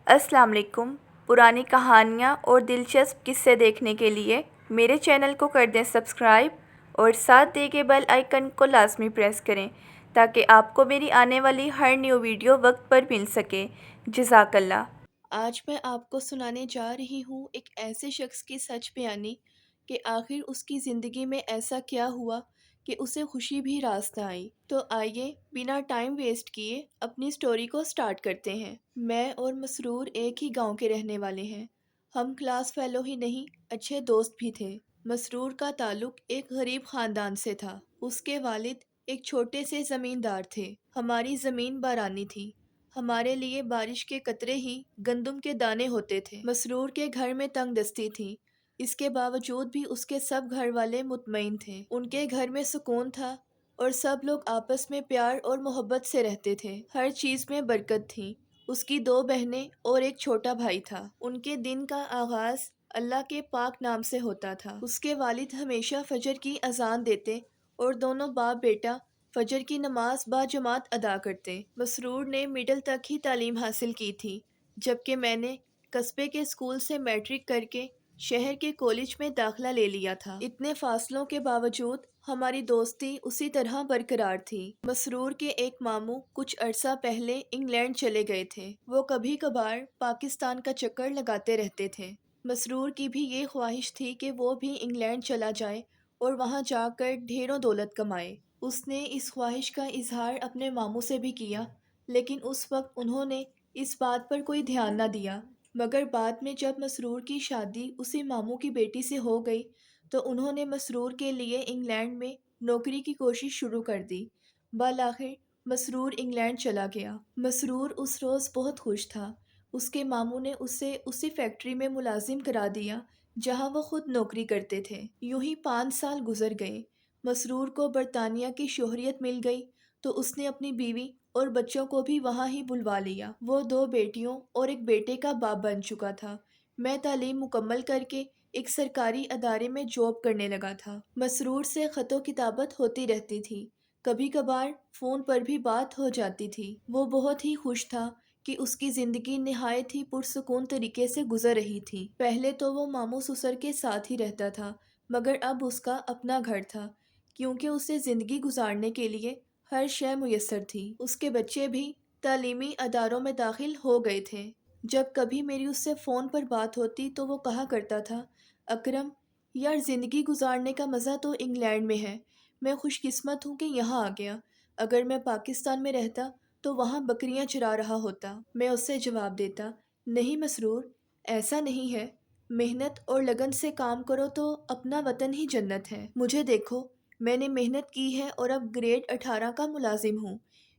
السلام علیکم۔ پرانی کہانیاں اور دلچسپ قصے دیکھنے کے لیے میرے چینل کو کر دیں سبسکرائب اور ساتھ دے کے بیل آئیکن کو لازمی پریس کریں تاکہ آپ کو میری آنے والی ہر نیو ویڈیو وقت پر مل سکے۔ جزاک اللہ۔ آج میں آپ کو سنانے جا رہی ہوں ایک ایسے شخص کی سچ بیانی کہ آخر اس کی زندگی میں ایسا کیا ہوا کہ اسے خوشی بھی راس نہ آئی۔ تو آئیے بنا ٹائم ویسٹ کیے اپنی سٹوری کو سٹارٹ کرتے ہیں۔ میں اور مسرور ایک ہی گاؤں کے رہنے والے ہیں۔ ہم کلاس فیلو ہی نہیں، اچھے دوست بھی تھے۔ مسرور کا تعلق ایک غریب خاندان سے تھا۔ اس کے والد ایک چھوٹے سے زمیندار تھے۔ ہماری زمین بارانی تھی۔ ہمارے لیے بارش کے قطرے ہی گندم کے دانے ہوتے تھے۔ مسرور کے گھر میں تنگ دستی تھی، اس کے باوجود بھی اس کے سب گھر والے مطمئن تھے۔ ان کے گھر میں سکون تھا اور سب لوگ آپس میں پیار اور محبت سے رہتے تھے۔ ہر چیز میں برکت تھی۔ اس کی 2 بہنیں اور ایک چھوٹا بھائی تھا۔ ان کے دن کا آغاز اللہ کے پاک نام سے ہوتا تھا۔ اس کے والد ہمیشہ فجر کی اذان دیتے اور دونوں باپ بیٹا فجر کی نماز با جماعت ادا کرتے۔ مسرور نے مڈل تک ہی تعلیم حاصل کی تھی، جبکہ میں نے قصبے کے اسکول سے میٹرک کر کے شہر کے کالج میں داخلہ لے لیا تھا۔ اتنے فاصلوں کے باوجود ہماری دوستی اسی طرح برقرار تھی۔ مسرور کے ایک ماموں کچھ عرصہ پہلے انگلینڈ چلے گئے تھے۔ وہ کبھی کبھار پاکستان کا چکر لگاتے رہتے تھے۔ مسرور کی بھی یہ خواہش تھی کہ وہ بھی انگلینڈ چلا جائے اور وہاں جا کر ڈھیروں دولت کمائے۔ اس نے اس خواہش کا اظہار اپنے ماموں سے بھی کیا، لیکن اس وقت انہوں نے اس بات پر کوئی دھیان نہ دیا۔ مگر بعد میں جب مسرور کی شادی اسی ماموں کی بیٹی سے ہو گئی تو انہوں نے مسرور کے لیے انگلینڈ میں نوکری کی کوشش شروع کر دی۔ بالآخر مسرور انگلینڈ چلا گیا۔ مسرور اس روز بہت خوش تھا۔ اس کے ماموں نے اسے اسی فیکٹری میں ملازم کرا دیا جہاں وہ خود نوکری کرتے تھے۔ یوں ہی 5 سال گزر گئے۔ مسرور کو برطانیہ کی شہریت مل گئی تو اس نے اپنی بیوی اور بچوں کو بھی وہاں ہی بلوا لیا۔ وہ 2 بیٹیوں اور ایک بیٹے کا باپ بن چکا تھا۔ میں تعلیم مکمل کر کے ایک سرکاری ادارے میں جاب کرنے لگا تھا۔ مسرور سے خط و کتابت ہوتی رہتی تھی، کبھی کبھار فون پر بھی بات ہو جاتی تھی۔ وہ بہت ہی خوش تھا کہ اس کی زندگی نہایت ہی پرسکون طریقے سے گزر رہی تھی۔ پہلے تو وہ ماموں سسر کے ساتھ ہی رہتا تھا، مگر اب اس کا اپنا گھر تھا، کیونکہ اسے زندگی گزارنے کے لیے ہر شے میسر تھی۔ اس کے بچے بھی تعلیمی اداروں میں داخل ہو گئے تھے۔ جب کبھی میری اس سے فون پر بات ہوتی تو وہ کہا کرتا تھا، اکرم یار، زندگی گزارنے کا مزہ تو انگلینڈ میں ہے۔ میں خوش قسمت ہوں کہ یہاں آ گیا۔ اگر میں پاکستان میں رہتا تو وہاں بکریاں چرا رہا ہوتا۔ میں اس سے جواب دیتا، نہیں مسرور، ایسا نہیں ہے۔ محنت اور لگن سے کام کرو تو اپنا وطن ہی جنت ہے۔ مجھے دیکھو، میں نے محنت کی ہے اور اب گریڈ 18 کا ملازم ہوں۔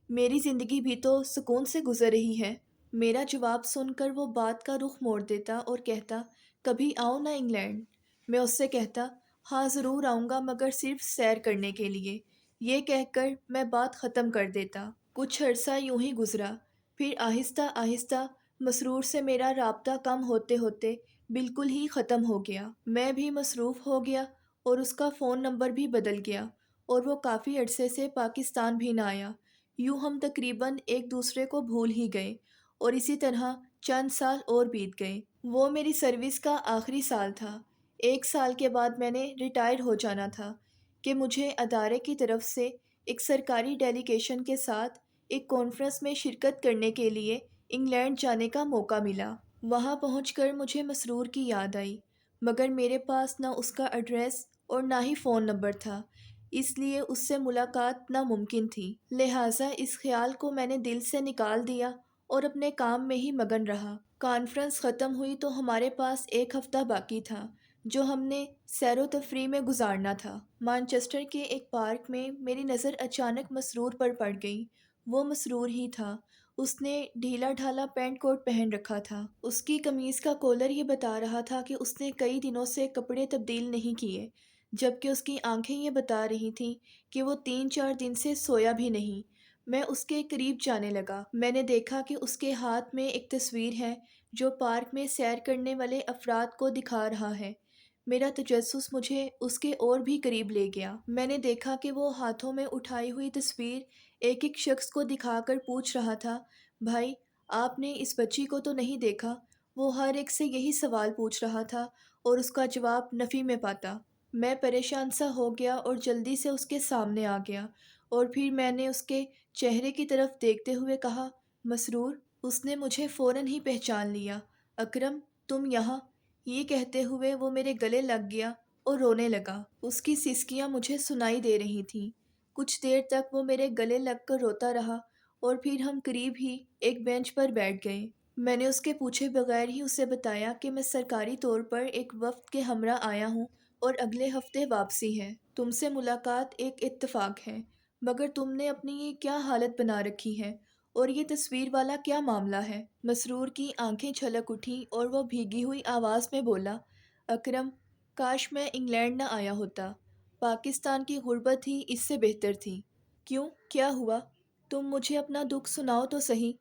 میری زندگی بھی تو سکون سے گزر رہی ہے۔ میرا جواب سن کر وہ بات کا رخ موڑ دیتا اور کہتا، کبھی آؤ نا انگلینڈ۔ میں اس سے کہتا، ہاں ضرور آؤں گا، مگر صرف سیر کرنے کے لیے۔ یہ کہہ کر میں بات ختم کر دیتا۔ کچھ عرصہ یوں ہی گزرا، پھر آہستہ آہستہ مسرور سے میرا رابطہ کم ہوتے ہوتے بالکل ہی ختم ہو گیا۔ میں بھی مصروف ہو گیا اور اس کا فون نمبر بھی بدل گیا اور وہ کافی عرصے سے پاکستان بھی نہ آیا۔ یوں ہم تقریباً ایک دوسرے کو بھول ہی گئے اور اسی طرح چند سال اور بیت گئے۔ وہ میری سروس کا آخری سال تھا۔ 1 سال کے بعد میں نے ریٹائر ہو جانا تھا کہ مجھے ادارے کی طرف سے ایک سرکاری ڈیلیگیشن کے ساتھ ایک کانفرنس میں شرکت کرنے کے لیے انگلینڈ جانے کا موقع ملا۔ وہاں پہنچ کر مجھے مسرور کی یاد آئی، مگر میرے پاس نہ اس کا ایڈریس اور نہ ہی فون نمبر تھا، اس لیے اس سے ملاقات ناممکن تھی۔ لہٰذا اس خیال کو میں نے دل سے نکال دیا اور اپنے کام میں ہی مگن رہا۔ کانفرنس ختم ہوئی تو ہمارے پاس 1 ہفتہ باقی تھا جو ہم نے سیر و تفریح میں گزارنا تھا۔ مانچسٹر کے ایک پارک میں میری نظر اچانک مسرور پر پڑ گئی۔ وہ مسرور ہی تھا۔ اس نے ڈھیلا ڈھالا پینٹ کوٹ پہن رکھا تھا۔ اس کی قمیض کا کالر یہ بتا رہا تھا کہ اس نے کئی دنوں سے کپڑے تبدیل نہیں کیے، جبکہ اس کی آنکھیں یہ بتا رہی تھیں کہ وہ 3-4 دن سے سویا بھی نہیں۔ میں اس کے قریب جانے لگا۔ میں نے دیکھا کہ اس کے ہاتھ میں ایک تصویر ہے جو پارک میں سیر کرنے والے افراد کو دکھا رہا ہے۔ میرا تجسس مجھے اس کے اور بھی قریب لے گیا۔ میں نے دیکھا کہ وہ ہاتھوں میں اٹھائی ہوئی تصویر ایک ایک شخص کو دکھا کر پوچھ رہا تھا، بھائی آپ نے اس بچی کو تو نہیں دیکھا؟ وہ ہر ایک سے یہی سوال پوچھ رہا تھا اور اس کا جواب نفی میں پاتا۔ میں پریشان سا ہو گیا اور جلدی سے اس کے سامنے آ گیا، اور پھر میں نے اس کے چہرے کی طرف دیکھتے ہوئے کہا، مسرور؟ اس نے مجھے فوراً ہی پہچان لیا۔ اکرم، تم یہاں؟ یہ کہتے ہوئے وہ میرے گلے لگ گیا اور رونے لگا۔ اس کی سسکیاں مجھے سنائی دے رہی تھیں۔ کچھ دیر تک وہ میرے گلے لگ کر روتا رہا اور پھر ہم قریب ہی ایک بینچ پر بیٹھ گئے۔ میں نے اس کے پوچھے بغیر ہی اسے بتایا کہ میں سرکاری طور پر ایک وفد کے ہمراہ آیا ہوں اور اگلے ہفتے واپسی ہے۔ تم سے ملاقات ایک اتفاق ہے، مگر تم نے اپنی یہ کیا حالت بنا رکھی ہے اور یہ تصویر والا کیا معاملہ ہے؟ مسرور کی آنکھیں چھلک اٹھیں اور وہ بھیگی ہوئی آواز میں بولا، اکرم، کاش میں انگلینڈ نہ آیا ہوتا۔ پاکستان کی غربت ہی اس سے بہتر تھی۔ کیوں؟ کیا ہوا؟ تم مجھے اپنا دکھ سناؤ تو صحیح،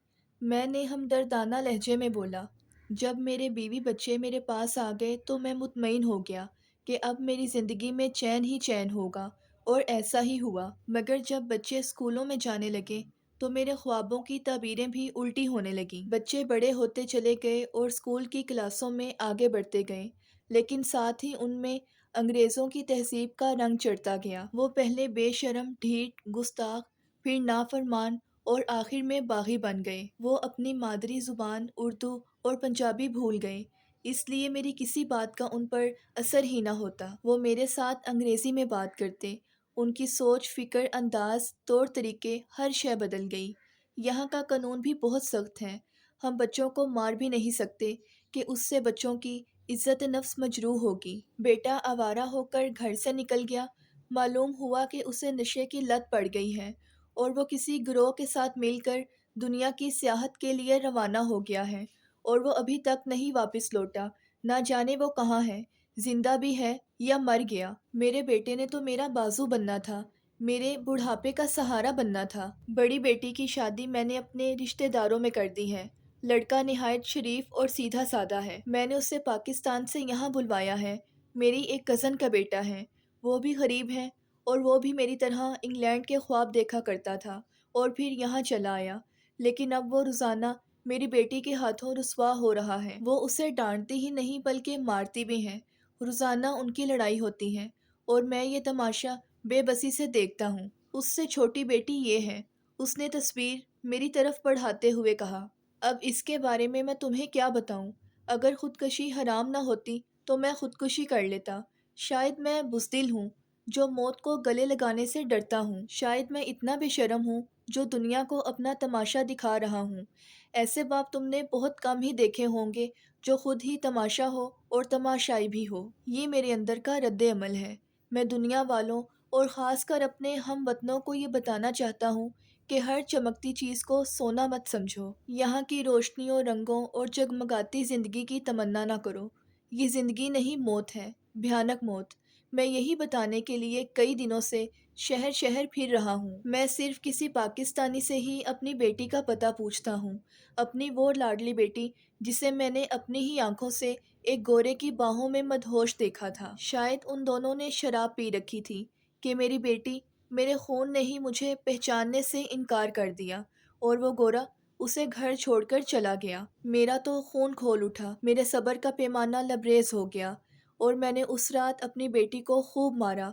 میں نے ہمدردانہ لہجے میں بولا۔ جب میرے بیوی بچے میرے پاس آ گئے تو میں مطمئن ہو گیا کہ اب میری زندگی میں چین ہی چین ہوگا، اور ایسا ہی ہوا۔ مگر جب بچے اسکولوں میں جانے لگے تو میرے خوابوں کی تعبیریں بھی الٹی ہونے لگیں۔ بچے بڑے ہوتے چلے گئے اور اسکول کی کلاسوں میں آگے بڑھتے گئے، لیکن ساتھ ہی ان میں انگریزوں کی تہذیب کا رنگ چڑھتا گیا۔ وہ پہلے بے شرم، ڈھیٹ، گستاخ، پھر نافرمان اور آخر میں باغی بن گئے۔ وہ اپنی مادری زبان اردو اور پنجابی بھول گئے، اس لیے میری کسی بات کا ان پر اثر ہی نہ ہوتا۔ وہ میرے ساتھ انگریزی میں بات کرتے۔ ان کی سوچ، فکر، انداز، طور طریقے، ہر شے بدل گئی۔ یہاں کا قانون بھی بہت سخت ہے۔ ہم بچوں کو مار بھی نہیں سکتے کہ اس سے بچوں کی عزت نفس مجروح ہوگی۔ بیٹا آوارہ ہو کر گھر سے نکل گیا۔ معلوم ہوا کہ اسے نشے کی لت پڑ گئی ہے اور وہ کسی گروہ کے ساتھ مل کر دنیا کی سیاحت کے لیے روانہ ہو گیا ہے، اور وہ ابھی تک نہیں واپس لوٹا۔ نہ جانے وہ کہاں ہے، زندہ بھی ہے یا مر گیا۔ میرے بیٹے نے تو میرا بازو بننا تھا، میرے بڑھاپے کا سہارا بننا تھا۔ بڑی بیٹی کی شادی میں نے اپنے رشتہ داروں میں کر دی ہے۔ لڑکا نہایت شریف اور سیدھا سادہ ہے۔ میں نے اسے پاکستان سے یہاں بلوایا ہے۔ میری ایک کزن کا بیٹا ہے، وہ بھی غریب ہے، اور وہ بھی میری طرح انگلینڈ کے خواب دیکھا کرتا تھا اور پھر یہاں چلا آیا، لیکن اب وہ روزانہ میری بیٹی کے ہاتھوں رسوا ہو رہا ہے۔ وہ اسے ڈانٹتی ہی نہیں بلکہ مارتی بھی ہیں۔ روزانہ ان کی لڑائی ہوتی ہے اور میں یہ تماشا بے بسی سے دیکھتا ہوں۔ اس سے چھوٹی بیٹی یہ ہے، اس نے تصویر میری طرف بڑھاتے ہوئے کہا۔ اب اس کے بارے میں تمہیں کیا بتاؤں؟ اگر خودکشی حرام نہ ہوتی تو میں خودکشی کر لیتا۔ شاید میں بزدل ہوں جو موت کو گلے لگانے سے ڈرتا ہوں۔ شاید میں اتنا بے شرم ہوں جو دنیا کو اپنا تماشا دکھا رہا ہوں۔ ایسے باپ تم نے بہت کم ہی دیکھے ہوں گے جو خود ہی تماشا ہو اور تماشائی بھی ہو۔ یہ میرے اندر کا رد عمل ہے۔ میں دنیا والوں اور خاص کر اپنے ہم وطنوں کو یہ بتانا چاہتا ہوں کہ ہر چمکتی چیز کو سونا مت سمجھو۔ یہاں کی روشنیوں، رنگوں اور جگمگاتی زندگی کی تمنا نہ کرو۔ یہ زندگی نہیں، موت ہے، بھیانک موت۔ میں یہی بتانے کے لیے کئی دنوں سے شہر شہر پھر رہا ہوں۔ میں صرف کسی پاکستانی سے ہی اپنی بیٹی کا پتہ پوچھتا ہوں، اپنی وہ لاڈلی بیٹی جسے میں نے اپنی ہی آنکھوں سے ایک گورے کی باہوں میں مدہوش دیکھا تھا۔ شاید ان دونوں نے شراب پی رکھی تھی کہ میری بیٹی، میرے خون نے ہی مجھے پہچاننے سے انکار کر دیا، اور وہ گورا اسے گھر چھوڑ کر چلا گیا۔ میرا تو خون کھول اٹھا، میرے صبر کا پیمانہ لبریز ہو گیا، اور میں نے اس رات اپنی بیٹی کو خوب مارا۔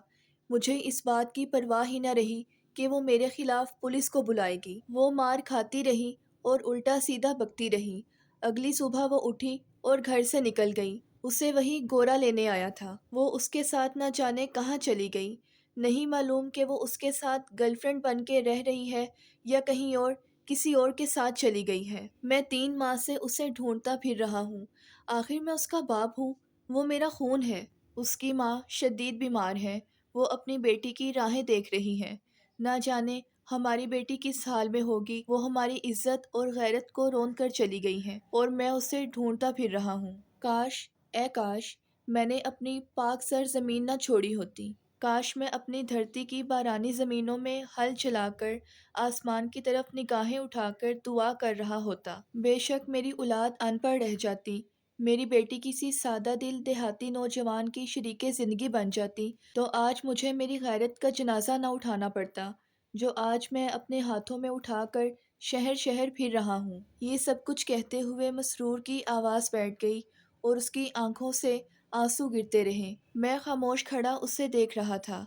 مجھے اس بات کی پرواہ ہی نہ رہی کہ وہ میرے خلاف پولیس کو بلائے گی۔ وہ مار کھاتی رہی اور الٹا سیدھا بکتی رہی۔ اگلی صبح وہ اٹھی اور گھر سے نکل گئی۔ اسے وہی گورا لینے آیا تھا۔ وہ اس کے ساتھ نہ جانے کہاں چلی گئی۔ نہیں معلوم کہ وہ اس کے ساتھ گرل فرینڈ بن کے رہ رہی ہے یا کہیں اور کسی اور کے ساتھ چلی گئی ہے۔ میں 3 ماہ سے اسے ڈھونڈتا پھر رہا ہوں۔ آخر میں اس کا باپ ہوں، وہ میرا خون ہے۔ اس کی ماں شدید بیمار ہے، وہ اپنی بیٹی کی راہیں دیکھ رہی ہے۔ نہ جانے ہماری بیٹی کس حال میں ہوگی۔ وہ ہماری عزت اور غیرت کو رون کر چلی گئی ہے، اور میں اسے ڈھونڈتا پھر رہا ہوں۔ کاش، اے کاش، میں نے اپنی پاک سرزمین نہ چھوڑی ہوتی۔ کاش میں اپنی دھرتی کی بارانی زمینوں میں ہل چلا کر آسمان کی طرف نگاہیں اٹھا کر دعا کر رہا ہوتا۔ بے شک میری اولاد ان پڑھ رہ جاتی، میری بیٹی کسی سادہ دل دیہاتی نوجوان کی شریک زندگی بن جاتی، تو آج مجھے میری غیرت کا جنازہ نہ اٹھانا پڑتا، جو آج میں اپنے ہاتھوں میں اٹھا کر شہر شہر پھر رہا ہوں۔ یہ سب کچھ کہتے ہوئے مسرور کی آواز بیٹھ گئی اور اس کی آنکھوں سے آنسو گرتے رہے۔ میں خاموش کھڑا اسے دیکھ رہا تھا۔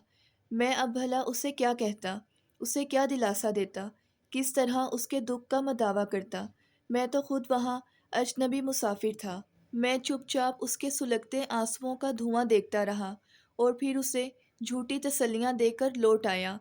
میں اب بھلا اسے کیا کہتا، اسے کیا دلاسا دیتا، کس طرح اس کے دکھ کا مداوع کرتا۔ میں تو خود وہاں اجنبی مسافر تھا۔ میں چپ چاپ اس کے سلگتے آنسوؤں کا دھواں دیکھتا رہا اور پھر اسے جھوٹی تسلیاں دے کر لوٹ آیا۔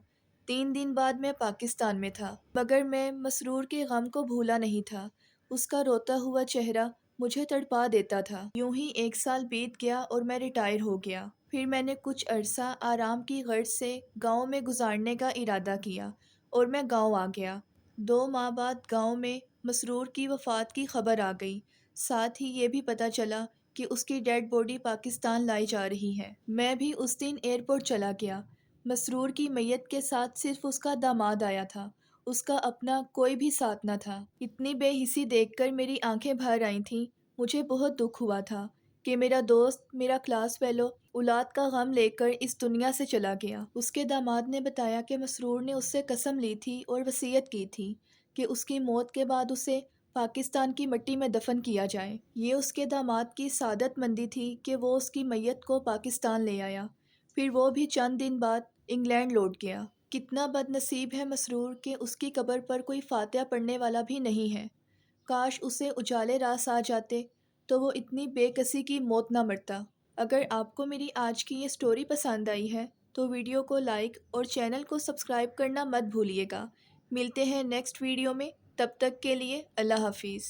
3 دن بعد میں پاکستان میں تھا، مگر میں مسرور کے غم کو بھولا نہیں تھا۔ اس کا روتا ہوا چہرہ مجھے تڑپا دیتا تھا۔ یوں ہی 1 سال بیت گیا اور میں ریٹائر ہو گیا۔ پھر میں نے کچھ عرصہ آرام کی غرض سے گاؤں میں گزارنے کا ارادہ کیا اور میں گاؤں آ گیا۔ 2 ماہ بعد گاؤں میں مسرور کی وفات کی خبر آ گئی۔ ساتھ ہی یہ بھی پتہ چلا کہ اس کی ڈیڈ باڈی پاکستان لائی جا رہی ہے۔ میں بھی اس دن ایئرپورٹ چلا گیا۔ مسرور کی میت کے ساتھ صرف اس کا داماد آیا تھا، اس کا اپنا کوئی بھی ساتھ نہ تھا۔ اتنی بے حسی دیکھ کر میری آنکھیں بھر آئی تھیں۔ مجھے بہت دکھ ہوا تھا کہ میرا دوست، میرا کلاس فیلو اولاد کا غم لے کر اس دنیا سے چلا گیا۔ اس کے داماد نے بتایا کہ مسرور نے اس سے قسم لی تھی اور وصیت کی تھی کہ اس کی موت کے بعد اسے پاکستان کی مٹی میں دفن کیا جائے۔ یہ اس کے داماد کی سعادت مندی تھی کہ وہ اس کی میت کو پاکستان لے آیا، پھر وہ بھی چند دن بعد انگلینڈ لوٹ گیا۔ کتنا بد نصیب ہے مسرور کہ اس کی قبر پر کوئی فاتحہ پڑھنے والا بھی نہیں ہے۔ کاش اسے اجالے راس آ جاتے تو وہ اتنی بے کسی کی موت نہ مرتا۔ اگر آپ کو میری آج کی یہ سٹوری پسند آئی ہے تو ویڈیو کو لائک اور چینل کو سبسکرائب کرنا مت بھولیے گا۔ ملتے ہیں نیکسٹ ویڈیو میں، تب تک کے لیے اللہ حافظ۔